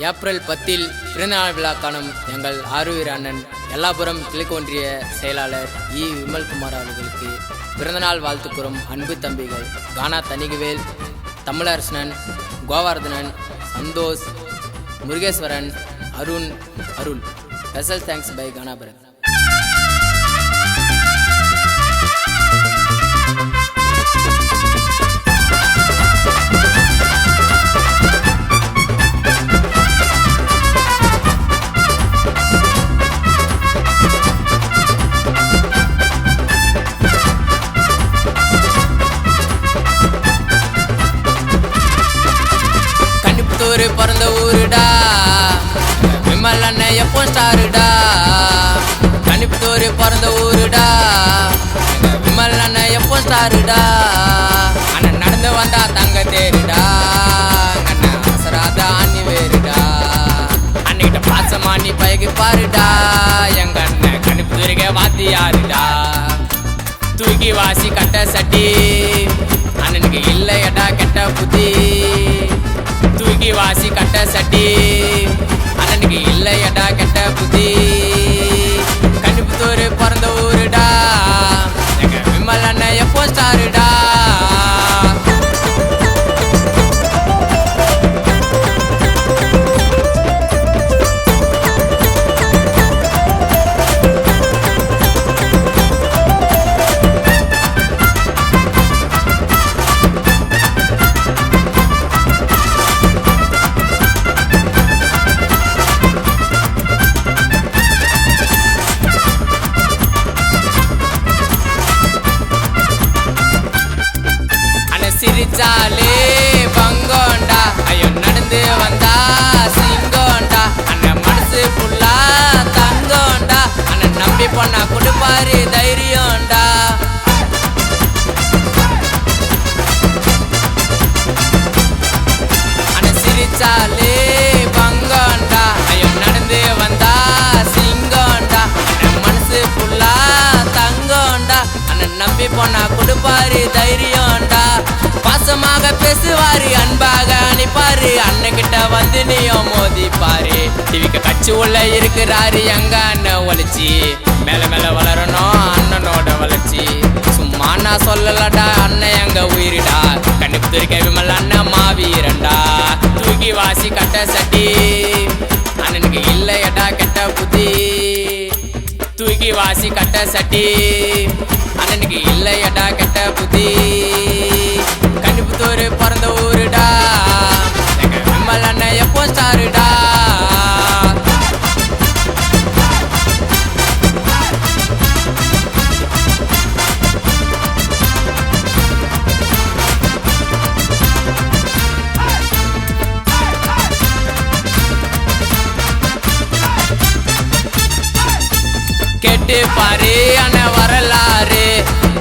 April 10 பிறந்தநாள் விழா காணும் எங்கள் ஆருயிர் அண்ணன் எல்லாபுரம் கிழக்கு ஒன்றிய செயலாளர் விமல்குமார் அவர்களுக்கு பிறந்தநாள் வாழ்த்து கூறும் அன்பு தம்பிகள் கானா தணிகவேல், தமிழரசனன், கோவர்தனன், சந்தோஷ், முருகேஸ்வரன், அருள். ஸ்பெஷல் தேங்க்ஸ் பை கானா பரத். பிறந்த ஊருடா விமல் அண்ணன் எப்போ ஸ்டாருடா. கணிப்புத்தூர் பிறந்த ஊருடா விமல் அண்ணன் எப்போ ஸ்டாருடா. அண்ணன் நடந்து வந்தா தங்க தேருடா, அண்ணன் அவசராத அண்ணி வேறுடா. அன்னிக்கிட்ட பாசமா நீ பழகி பாருடா, எங்க அண்ணன் கணிப்புத்தூருக்கே வாத்தியாருடா. தூக்கி வாசி கட்ட சட்டி அண்ணனுக்கு இல்லையடா கெட்ட புத்தி. தூக்கி வாசி கட்ட சட்டி அண்ணனுக்கு இல்லையடா கெட்ட புத்தி. கணிப்புத்தூர் பிறந்த ஊருடா எங்க விமல் அண்ணன் எப்போ ஸ்டாருடா. சிரிச்சாலே பங்கோண்டா, ஐயோ நடந்து வந்தா சிங்கோண்டா. அண்ணன் மனசு புல்லா தங்கோண்டா, அண்ணன் நம்பி பொண்ணா கொடுப்பாரு தைரியம்டா. அண்ணன் சிரிச்சாலே பங்கோண்டா, ஐயோ நடந்து வந்தா சிங்கோண்டா. அண்ணன் மனசு புல்லா தங்கோண்டா, அண்ணன் நம்பி பொண்ணா கொடுப்பாரு தைரியம்டா. பாசமாக பேசுவாரு, அன்பாக அனுப்பாரு, அண்ணன்கிட்ட வந்து நீயும் மோதிப்பாரு. டிவிக்கு கட்சி உள்ள இருக்கிறாரு எங்க அண்ணன் ஒழிச்சி. மேல மேல வளரணும் அண்ணனோட வளர்ச்சி. சும்மா நான் சொல்லலடா அண்ணன் எங்க உயிரிடா. கணிப்புத்தூர் விமல் அண்ணன் மாவீரண்டா. தூக்கி வாசி கட்ட சட்டி அண்ணனுக்கு இல்லையடா கெட்ட புத்தி. தூக்கி வாசி கட்ட சட்டி அண்ணனுக்கு இல்லையடா கெட்ட புத்தி. கணிப்புத்தூர் பிறந்த ஊருடா எங்க விமல் அண்ணன் எப்போ ஸ்டாருடா. கேட்டு பாரு அண்ணன் வரலாறு,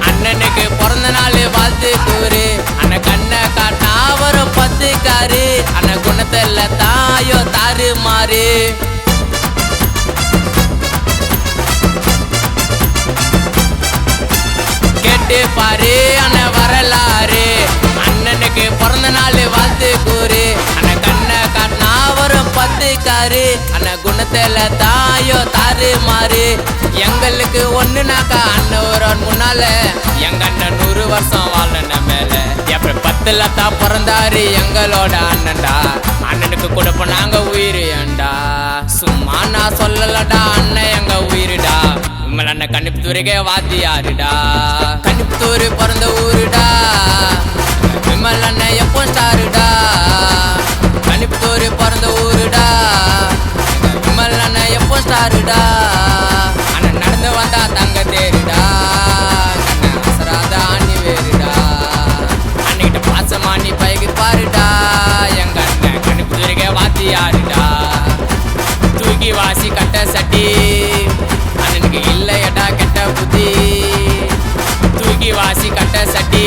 அண்ணனுக்கு பிறந்த நாள் வாழ்த்து கூறு. அண்ணன் கண்ணை காட்டினா வரும் 10 காரு, அண்ணன் குணத்துல தாயோ தாறு மாறு. கேட்டு பாரு அண்ணன் வரலாறு, அண்ணனுக்கு பிறந்த நாள் வாழ்த்து கூறு. அண்ணன் கண்ணை காட்டினா வரும் 10 காரு, அண்ணன் குணத்துல தாயோ தாறு மாறு. எங்களுக்கு ஒண்ணுனாக்கா அண்ணன் ஒரு முன்னால, எங்க அண்ணன் 100 வருஷம் வாழன மேல. ஏப்ரல் 10 தான் பிறந்தாரு எங்களோட அண்ணன்டா, அண்ணனுக்கு கொடுப்ப நாங்க உயிர் ஏண்டா. சும்மா நான் சொல்லலடா அண்ணன் எங்க உயிரிடா. விமல் அண்ணன் கணிப்புத்தூருக்கே வாத்தியாருடா. கணிப்புத்தூர் பிறந்த ஊருடா விமல் அண்ணன் எப்போ ஸ்டாருடா. கணிப்புத்தூர் பிறந்த ஊருடா விமல் அண்ணன் எப்போ ஸ்டாருடா. அண்ணன் நடந்து வந்தா தங்க தேருடா, அண்ணன் அவசராத அண்ணி வேறுடா. அன்னிக்கிட்ட பாசமா நீ பழகி பாருடா, எங்க அண்ணன் கணிப்புத்தூருக்கே வாத்தியாருடா. தூக்கி வாசி கட்ட சட்டி அண்ணனுக்கு இல்லையடா கெட்ட புத்தி. தூக்கி வாசி கட்ட சட்டி